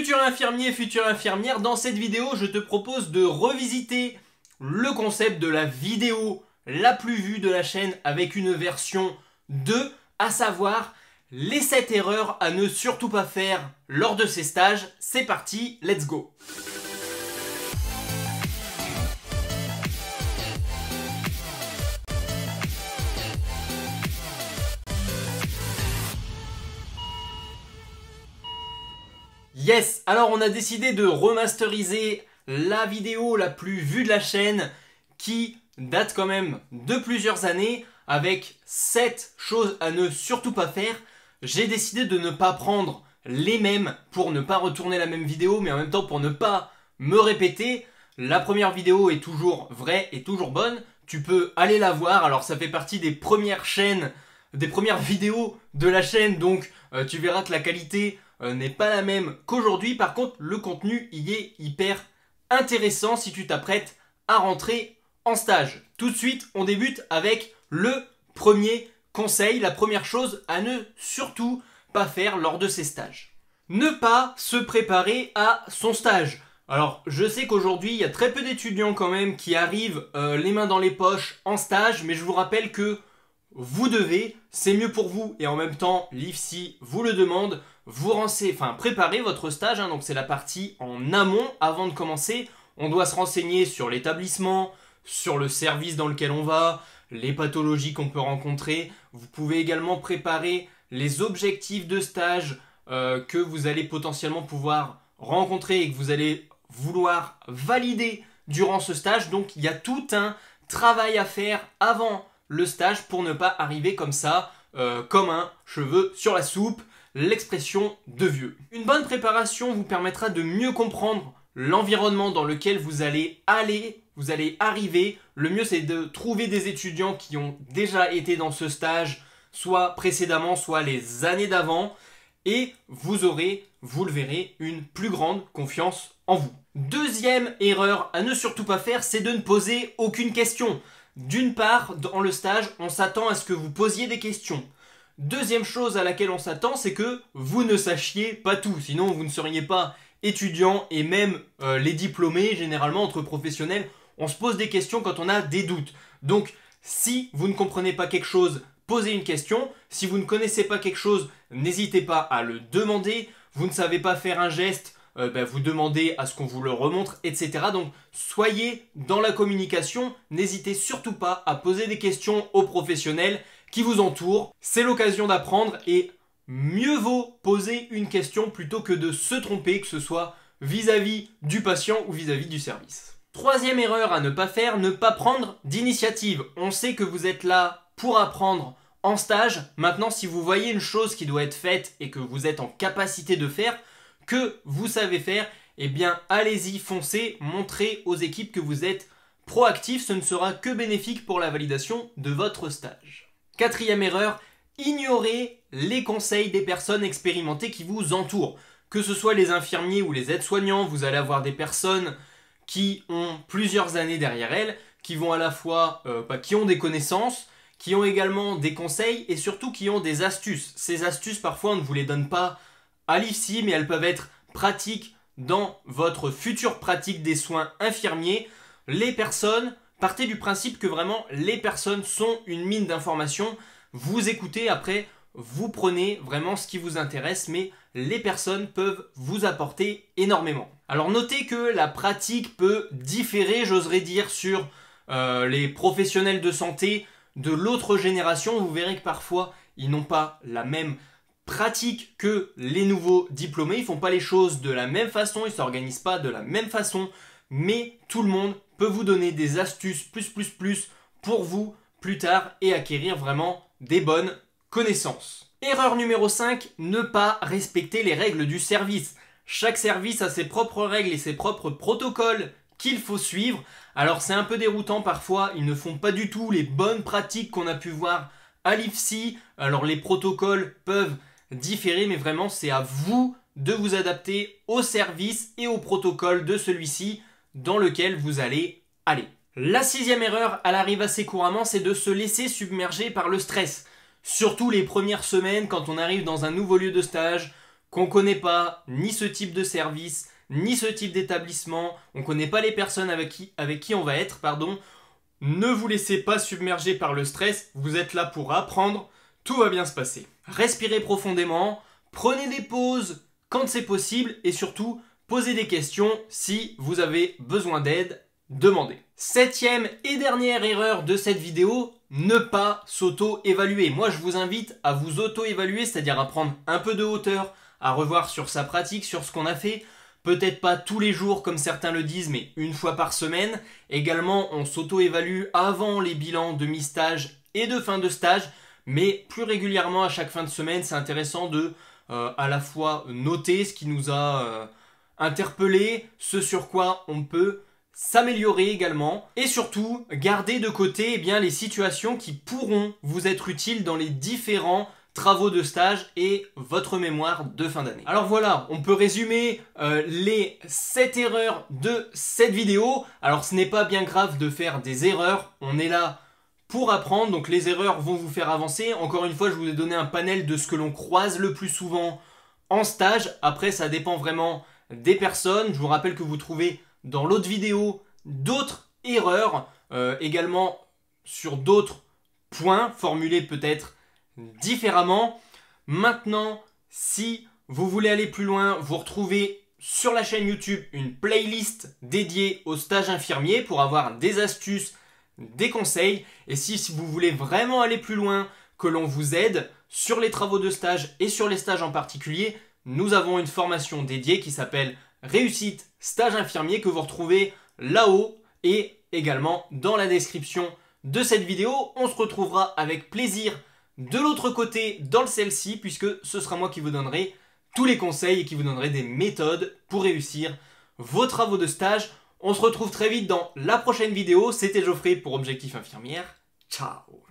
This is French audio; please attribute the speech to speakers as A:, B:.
A: Futur infirmier, future infirmière, dans cette vidéo, je te propose de revisiter le concept de la vidéo la plus vue de la chaîne avec une version 2, à savoir les 7 erreurs à ne surtout pas faire lors de ces stages. C'est parti, let's go! Yes, alors on a décidé de remasteriser la vidéo la plus vue de la chaîne qui date quand même de plusieurs années avec 7 choses à ne surtout pas faire. J'ai décidé de ne pas prendre les mêmes pour ne pas retourner la même vidéo, mais en même temps pour ne pas me répéter. La première vidéo est toujours vraie et toujours bonne, tu peux aller la voir. Alors ça fait partie des premières chaînes, des premières vidéos de la chaîne, donc tu verras que la qualité n'est pas la même qu'aujourd'hui. Par contre, le contenu y est hyper intéressant si tu t'apprêtes à rentrer en stage. Tout de suite, on débute avec le premier conseil, la première chose à ne surtout pas faire lors de ces stages. Ne pas se préparer à son stage. Alors, je sais qu'aujourd'hui, il y a très peu d'étudiants quand même qui arrivent les mains dans les poches en stage, mais je vous rappelle que vous devez, c'est mieux pour vous, et en même temps, l'IFSI vous le demande, préparer votre stage, donc c'est la partie en amont avant de commencer. On doit se renseigner sur l'établissement, sur le service dans lequel on va, les pathologies qu'on peut rencontrer. Vous pouvez également préparer les objectifs de stage que vous allez potentiellement pouvoir rencontrer et que vous allez vouloir valider durant ce stage. Donc il y a tout un travail à faire avant le stage pour ne pas arriver comme ça, comme un cheveu sur la soupe, l'expression de vieux. Une bonne préparation vous permettra de mieux comprendre l'environnement dans lequel vous allez arriver. Le mieux, c'est de trouver des étudiants qui ont déjà été dans ce stage, soit précédemment, soit les années d'avant, et vous aurez, vous le verrez, une plus grande confiance en vous. Deuxième erreur à ne surtout pas faire, c'est de ne poser aucune question. D'une part, dans le stage, on s'attend à ce que vous posiez des questions. Deuxième chose à laquelle on s'attend, c'est que vous ne sachiez pas tout, sinon vous ne seriez pas étudiant. Et même les diplômés, généralement entre professionnels, on se pose des questions quand on a des doutes. Donc si vous ne comprenez pas quelque chose, posez une question. Si vous ne connaissez pas quelque chose, n'hésitez pas à le demander. Vous ne savez pas faire un geste, vous demandez à ce qu'on vous le remontre, etc. Donc soyez dans la communication, n'hésitez surtout pas à poser des questions aux professionnels qui vous entourent. C'est l'occasion d'apprendre et mieux vaut poser une question plutôt que de se tromper, que ce soit vis-à-vis du patient ou vis-à-vis du service. Troisième erreur à ne pas faire, ne pas prendre d'initiative. On sait que vous êtes là pour apprendre en stage. Maintenant, si vous voyez une chose qui doit être faite et que vous êtes en capacité de faire, que vous savez faire, eh bien allez-y, foncez, montrez aux équipes que vous êtes proactif. Ce ne sera que bénéfique pour la validation de votre stage. Quatrième erreur, ignorez les conseils des personnes expérimentées qui vous entourent. Que ce soit les infirmiers ou les aides-soignants, vous allez avoir des personnes qui ont plusieurs années derrière elles, qui vont à la fois, qui ont des connaissances, qui ont également des conseils et surtout qui ont des astuces. Ces astuces, parfois, on ne vous les donne pas à l'IFSI, mais elles peuvent être pratiques dans votre future pratique des soins infirmiers. Les personnes, partez du principe que vraiment les personnes sont une mine d'informations. Vous écoutez, après vous prenez vraiment ce qui vous intéresse, mais les personnes peuvent vous apporter énormément. Alors notez que la pratique peut différer, j'oserais dire, sur les professionnels de santé de l'autre génération. Vous verrez que parfois ils n'ont pas la même pratique que les nouveaux diplômés. Ils ne font pas les choses de la même façon, ils ne s'organisent pas de la même façon, mais tout le monde peut vous donner des astuces plus pour vous plus tard et acquérir vraiment des bonnes connaissances. Erreur numéro 5, ne pas respecter les règles du service. Chaque service a ses propres règles et ses propres protocoles qu'il faut suivre. Alors c'est un peu déroutant parfois, ils ne font pas du tout les bonnes pratiques qu'on a pu voir à l'IFSI. Alors les protocoles peuvent différer, mais vraiment c'est à vous de vous adapter au service et au protocole de celui-ci dans lequel vous allez aller. La sixième erreur, elle arrive assez couramment, c'est de se laisser submerger par le stress. Surtout les premières semaines, quand on arrive dans un nouveau lieu de stage, qu'on ne connaît pas ni ce type de service, ni ce type d'établissement, on ne connaît pas les personnes avec qui on va être, pardon. Ne vous laissez pas submerger par le stress, vous êtes là pour apprendre, tout va bien se passer. Respirez profondément, prenez des pauses quand c'est possible et surtout, posez des questions si vous avez besoin d'aide, demandez. 7e et dernière erreur de cette vidéo, ne pas s'auto-évaluer. Moi, je vous invite à vous auto-évaluer, c'est-à-dire à prendre un peu de hauteur, à revoir sur sa pratique, sur ce qu'on a fait. Peut-être pas tous les jours comme certains le disent, mais une fois par semaine. Également, on s'auto-évalue avant les bilans de mi-stage et de fin de stage, mais plus régulièrement à chaque fin de semaine, c'est intéressant de à la fois noter ce qui nous a interpellé, ce sur quoi on peut s'améliorer également, et surtout garder de côté les situations qui pourront vous être utiles dans les différents travaux de stage et votre mémoire de fin d'année. Alors voilà, on peut résumer les 7 erreurs de cette vidéo. Alors ce n'est pas bien grave de faire des erreurs, on est là pour apprendre, donc les erreurs vont vous faire avancer. Encore une fois, je vous ai donné un panel de ce que l'on croise le plus souvent en stage. Après, ça dépend vraiment des personnes. Je vous rappelle que vous trouvez dans l'autre vidéo d'autres erreurs, également sur d'autres points formulés peut-être différemment. Maintenant, si vous voulez aller plus loin, vous retrouvez sur la chaîne YouTube une playlist dédiée au stage infirmier pour avoir des astuces, des conseils. Et si vous voulez vraiment aller plus loin, que l'on vous aide sur les travaux de stage et sur les stages en particulier, nous avons une formation dédiée qui s'appelle Réussite Stage Infirmier que vous retrouvez là-haut et également dans la description de cette vidéo. On se retrouvera avec plaisir de l'autre côté dans celle-ci, puisque ce sera moi qui vous donnerai tous les conseils et qui vous donnerai des méthodes pour réussir vos travaux de stage. On se retrouve très vite dans la prochaine vidéo. C'était Geoffrey pour Objectif Infirmière. Ciao!